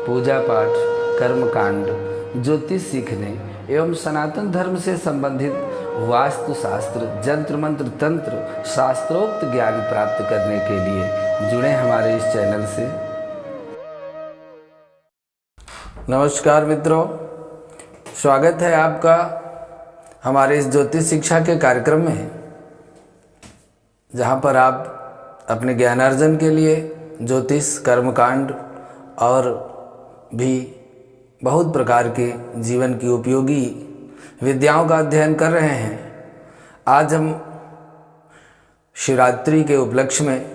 पूजा पाठ, कर्मकांड, ज्योतिष सीखने एवं सनातन धर्म से संबंधित वास्तु शास्त्र, जंत्र मंत्र, तंत्र, शास्त्रोक्त ज्ञान प्राप्त करने के लिए जुड़े हमारे इस चैनल से। नमस्कार मित्रों, स्वागत है आपका हमारे इस ज्योतिष शिक्षा के कार्यक्रम में, जहाँ पर आप अपने ज्ञानार्जन के लिए ज्योतिष, कर्मकांड और भी बहुत प्रकार के जीवन की उपयोगी विद्याओं का अध्ययन कर रहे हैं। आज हम शिवरात्रि के उपलक्ष्य में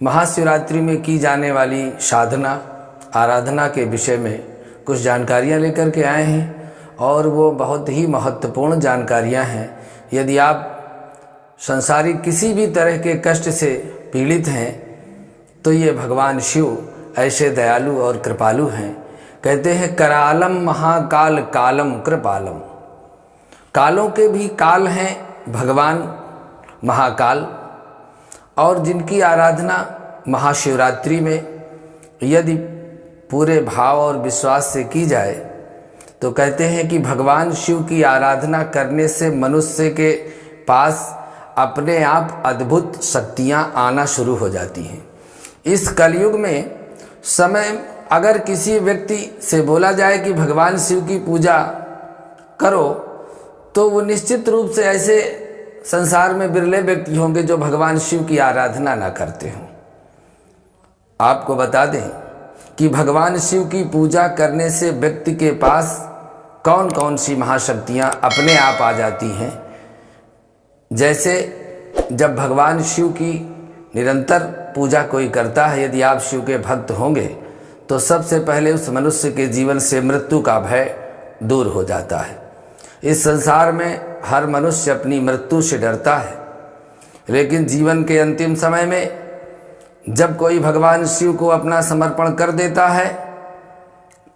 महाशिवरात्रि में की जाने वाली साधना, आराधना के विषय में कुछ जानकारियाँ लेकर के आए हैं और वो बहुत ही महत्वपूर्ण जानकारियाँ हैं। यदि आप संसारिक किसी भी तरह के कष्ट से पीड़ित हैं तो ये भगवान शिव ऐसे दयालु और कृपालु हैं। कहते हैं करालम महाकाल कालम कृपालम, कालों के भी काल हैं भगवान महाकाल, और जिनकी आराधना महाशिवरात्रि में यदि पूरे भाव और विश्वास से की जाए तो कहते हैं कि भगवान शिव की आराधना करने से मनुष्य के पास अपने आप अद्भुत शक्तियां आना शुरू हो जाती हैं। इस कलयुग में समय अगर किसी व्यक्ति से बोला जाए कि भगवान शिव की पूजा करो तो वो निश्चित रूप से ऐसे संसार में बिरले व्यक्ति होंगे जो भगवान शिव की आराधना ना करते हों। आपको बता दें कि भगवान शिव की पूजा करने से व्यक्ति के पास कौन कौन सी महाशक्तियाँ अपने आप आ जाती हैं। जैसे जब भगवान शिव की निरंतर पूजा कोई करता है, यदि आप शिव के भक्त होंगे तो सबसे पहले उस मनुष्य के जीवन से मृत्यु का भय दूर हो जाता है। इस संसार में हर मनुष्य अपनी मृत्यु से डरता है, लेकिन जीवन के अंतिम समय में जब कोई भगवान शिव को अपना समर्पण कर देता है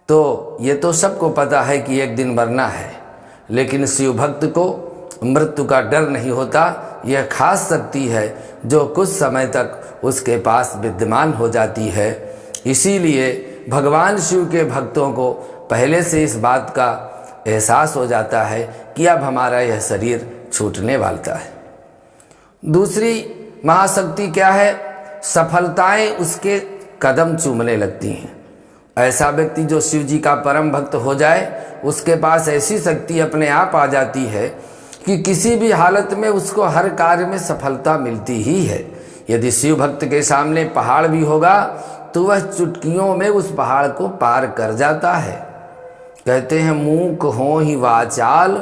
तो ये तो सबको पता है कि एक दिन मरना है, लेकिन शिव भक्त को मृत्यु का डर नहीं होता। यह खास शक्ति है जो कुछ समय तक उसके पास विद्यमान हो जाती है। इसीलिए भगवान शिव के भक्तों को पहले से इस बात का एहसास हो जाता है कि अब हमारा यह शरीर छूटने वाला है। दूसरी महाशक्ति क्या है? सफलताएं उसके कदम चूमने लगती हैं। ऐसा व्यक्ति जो शिव जी का परम भक्त हो जाए, उसके पास ऐसी शक्ति अपने आप आ जाती है कि किसी भी हालत में उसको हर कार्य में सफलता मिलती ही है। यदि शिव भक्त के सामने पहाड़ भी होगा तो वह चुटकियों में उस पहाड़ को पार कर जाता है। कहते हैं मूक हो ही वाचाल,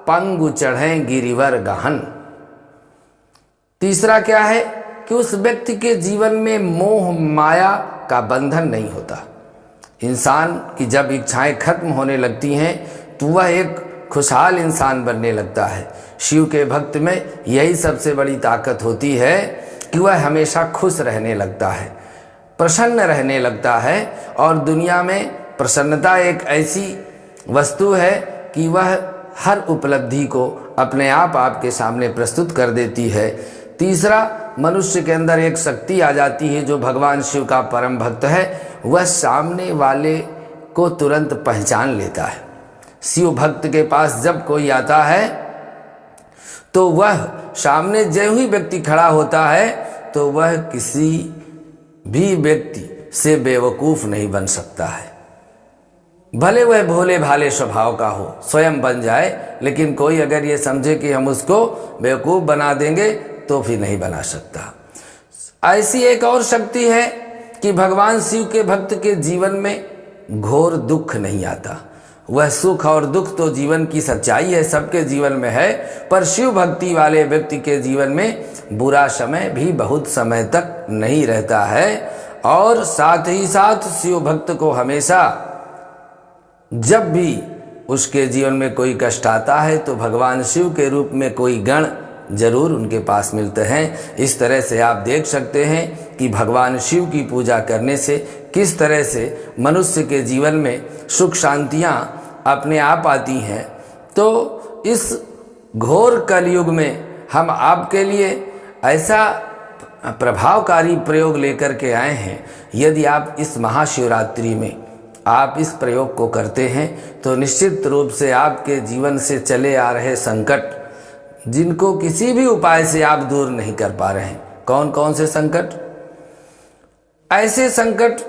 पंगु चढ़े गिरिवर गहन। तीसरा क्या है कि उस व्यक्ति के जीवन में मोह माया का बंधन नहीं होता। इंसान की जब इच्छाएं खत्म होने लगती हैं तो वह एक खुशहाल इंसान बनने लगता है। शिव के भक्त में यही सबसे बड़ी ताकत होती है कि वह हमेशा खुश रहने लगता है, प्रसन्न रहने लगता है। और दुनिया में प्रसन्नता एक ऐसी वस्तु है कि वह हर उपलब्धि को अपने आप आपके सामने प्रस्तुत कर देती है। तीसरा, मनुष्य के अंदर एक शक्ति आ जाती है जो भगवान शिव का परम भक्त है, वह सामने वाले को तुरंत पहचान लेता है। शिव भक्त के पास जब कोई आता है तो वह सामने जो ही व्यक्ति खड़ा होता है तो वह किसी भी व्यक्ति से बेवकूफ़ नहीं बन सकता है। भले वह भोले भाले स्वभाव का हो, स्वयं बन जाए, लेकिन कोई अगर ये समझे कि हम उसको बेवकूफ़ बना देंगे तो फिर नहीं बना सकता। ऐसी एक और शक्ति है कि भगवान शिव के भक्त के जीवन में घोर दुख नहीं आता। वह सुख और दुख तो जीवन की सच्चाई है, सबके जीवन में है, पर शिव भक्ति वाले व्यक्ति के जीवन में बुरा समय भी बहुत समय तक नहीं रहता है। और साथ ही साथ शिव भक्त को हमेशा जब भी उसके जीवन में कोई कष्ट आता है तो भगवान शिव के रूप में कोई गण जरूर उनके पास मिलते हैं। इस तरह से आप देख सकते हैं कि भगवान शिव की पूजा करने से किस तरह से मनुष्य के जीवन में सुख शांतियाँ अपने आप आती हैं। तो इस घोर कलयुग में हम आपके लिए ऐसा प्रभावकारी प्रयोग लेकर के आए हैं। यदि आप इस महाशिवरात्रि में आप इस प्रयोग को करते हैं तो निश्चित रूप से आपके जीवन से चले आ रहे संकट, जिनको किसी भी उपाय से आप दूर नहीं कर पा रहे हैं, कौन कौन से संकट, ऐसे संकट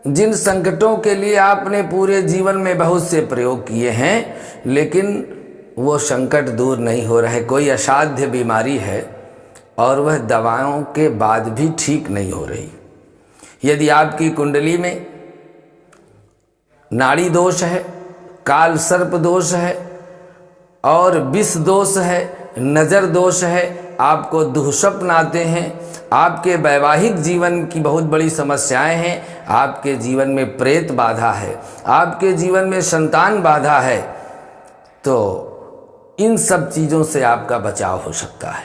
जिन संकटों के लिए आपने पूरे जीवन में बहुत से प्रयोग किए हैं, लेकिन वो संकट दूर नहीं हो रहे। कोई असाध्य बीमारी है और वह दवाओं के बाद भी ठीक नहीं हो रही। यदि आपकी कुंडली में नाड़ी दोष है, काल सर्प दोष है और विष दोष है, नज़र दोष है, आपको दुःस्वप्न आते हैं, आपके वैवाहिक जीवन की बहुत बड़ी समस्याएं हैं, आपके जीवन में प्रेत बाधा है, आपके जीवन में संतान बाधा है, तो इन सब चीज़ों से आपका बचाव हो सकता है।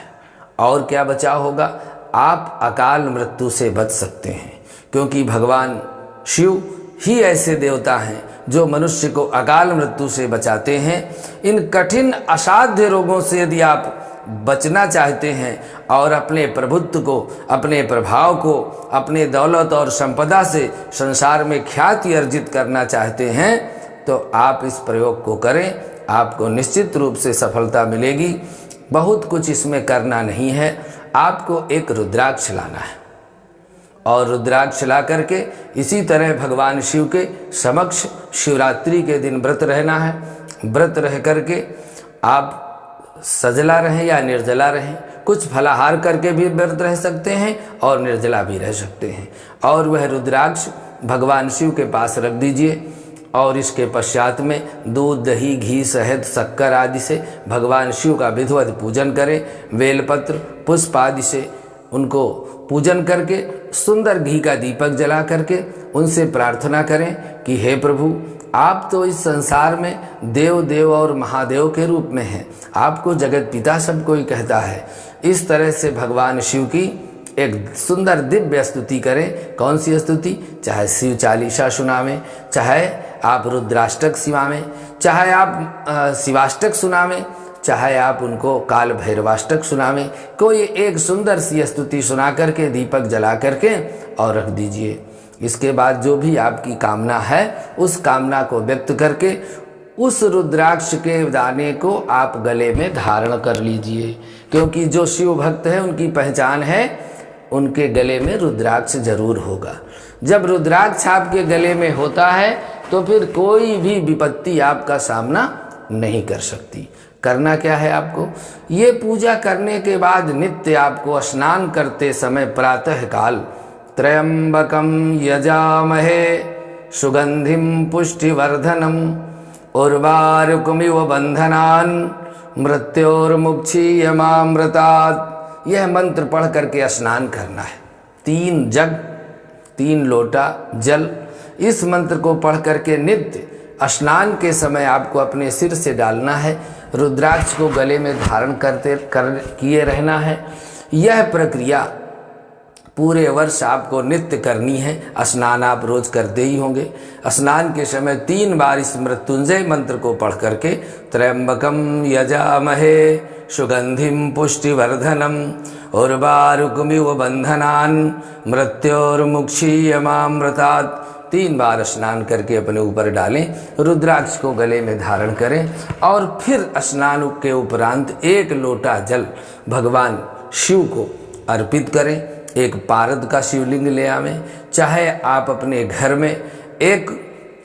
और क्या बचाव होगा? आप अकाल मृत्यु से बच सकते हैं, क्योंकि भगवान शिव ही ऐसे देवता हैं जो मनुष्य को अकाल मृत्यु से बचाते हैं। इन कठिन असाध्य रोगों से यदि आप बचना चाहते हैं और अपने प्रभुत्व को, अपने प्रभाव को, अपने दौलत और संपदा से संसार में ख्याति अर्जित करना चाहते हैं, तो आप इस प्रयोग को करें, आपको निश्चित रूप से सफलता मिलेगी। बहुत कुछ इसमें करना नहीं है, आपको एक रुद्राक्ष लाना है और रुद्राक्ष ला करके इसी तरह भगवान शिव के समक्ष शिवरात्रि के दिन व्रत रहना है। व्रत रह करके आप सजला रहें या निर्जला रहें, कुछ फलाहार करके भी व्रत रह सकते हैं और निर्जला भी रह सकते हैं। और वह रुद्राक्ष भगवान शिव के पास रख दीजिए और इसके पश्चात में दूध, दही, घी, शहद, शक्कर आदि से भगवान शिव का विधिवत पूजन करें। बेलपत्र, पुष्प आदि से उनको पूजन करके सुंदर घी का दीपक जला करके उनसे प्रार्थना करें कि हे प्रभु, आप तो इस संसार में देव देव और महादेव के रूप में हैं, आपको जगत पिता सब कोई कहता है। इस तरह से भगवान शिव की एक सुंदर दिव्य स्तुति करें। कौन सी स्तुति? चाहे शिव चालीसा सुनावें, चाहे आप रुद्राष्टक सिवावें, चाहे आप शिवाष्टक सुनावें, चाहे आप उनको काल भैरवाष्टक सुनावें, कोई एक सुंदर सी स्तुति सुना करके दीपक जला करके और रख दीजिए। इसके बाद जो भी आपकी कामना है उस कामना को व्यक्त करके उस रुद्राक्ष के दाने को आप गले में धारण कर लीजिए, क्योंकि जो शिव भक्त है उनकी पहचान है उनके गले में रुद्राक्ष जरूर होगा। जब रुद्राक्ष आपके गले में होता है तो फिर कोई भी विपत्ति आपका सामना नहीं कर सकती। करना क्या है आपको? ये पूजा करने के बाद नित्य आपको स्नान करते समय प्रातः काल त्र्यंबकम यजामहे सुगंधिम पुष्टिवर्धनम उर्वारुकमिव बंधनान मृत्योर्मुक्षीयमामृतात्, यह मंत्र पढ़ करके स्नान करना है। 3 जग 3 लोटा जल, इस मंत्र को पढ़ करके नित्य स्नान के समय आपको अपने सिर से डालना है। रुद्राक्ष को गले में धारण किए रहना है। यह प्रक्रिया पूरे वर्ष आपको नित्य करनी है। स्नान आप रोज करते ही होंगे। स्नान के समय 3 बार इस मृत्युंजय मंत्र को पढ़ करके त्र्यंबकम यजामहे सुगंधिम पुष्टिवर्धनम उर्वारुकमिव बंधनान मृत्योर्मुक्षीयमामृतात् 3 बार स्नान करके अपने ऊपर डालें, रुद्राक्ष को गले में धारण करें और फिर स्नान के उपरांत 1 लोटा जल भगवान शिव को अर्पित करें। एक पारद का शिवलिंग ले आवें, चाहे आप अपने घर में एक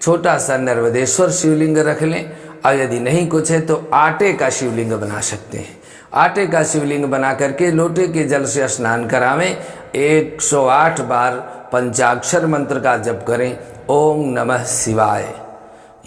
छोटा सा नर्मदेश्वर शिवलिंग रख लें, और यदि नहीं कुछ है तो आटे का शिवलिंग बना सकते हैं। आटे का शिवलिंग बना करके लोटे के जल से स्नान करावें। 108 बार पंचाक्षर मंत्र का जप करें, ओम नमः शिवाय।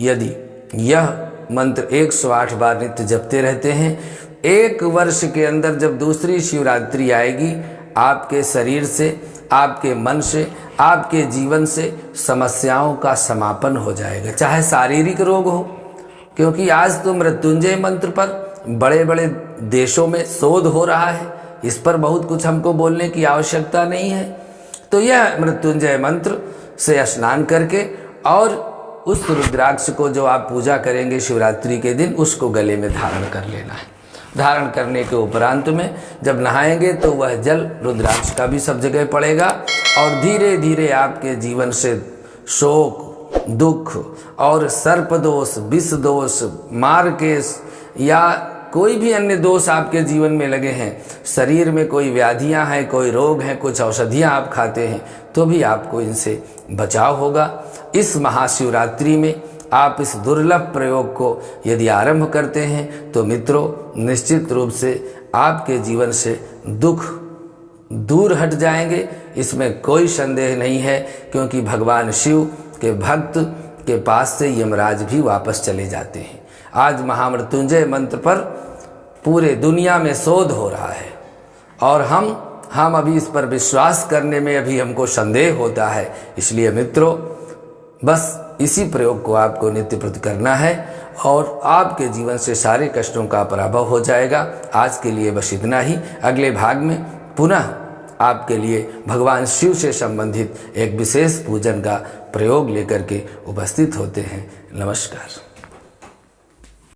यदि यह मंत्र 108 बार नित्य जपते रहते हैं, 1 वर्ष के अंदर जब दूसरी शिवरात्रि आएगी, आपके शरीर से, आपके मन से, आपके जीवन से समस्याओं का समापन हो जाएगा, चाहे शारीरिक रोग हो। क्योंकि आज तो मृत्युंजय मंत्र पर बड़े बड़े देशों में शोध हो रहा है, इस पर बहुत कुछ हमको बोलने की आवश्यकता नहीं है। तो यह मृत्युंजय मंत्र से स्नान करके और उस रुद्राक्ष को जो आप पूजा करेंगे शिवरात्रि के दिन, उसको गले में धारण कर लेना है। धारण करने के उपरांत में जब नहाएंगे तो वह जल रुद्राक्ष का भी सब जगह पड़ेगा और धीरे धीरे आपके जीवन से शोक, दुख और सर्प दोष, विष दोष, मारकेस या कोई भी अन्य दोष आपके जीवन में लगे हैं, शरीर में कोई व्याधियां हैं, कोई रोग हैं, कुछ औषधियां आप खाते हैं, तो भी आपको इनसे बचाव होगा। इस महाशिवरात्रि में आप इस दुर्लभ प्रयोग को यदि आरंभ करते हैं तो मित्रों निश्चित रूप से आपके जीवन से दुख दूर हट जाएंगे, इसमें कोई संदेह नहीं है, क्योंकि भगवान शिव के भक्त के पास से यमराज भी वापस चले जाते हैं। आज महामृत्युंजय मंत्र पर पूरे दुनिया में शोध हो रहा है और हम अभी इस पर विश्वास करने में अभी हमको संदेह होता है। इसलिए मित्रों बस इसी प्रयोग को आपको नित्य प्रति करना है और आपके जीवन से सारे कष्टों का पराभव हो जाएगा। आज के लिए बस इतना ही। अगले भाग में पुनः आपके लिए भगवान शिव से संबंधित एक विशेष पूजन का प्रयोग लेकर के उपस्थित होते हैं। नमस्कार।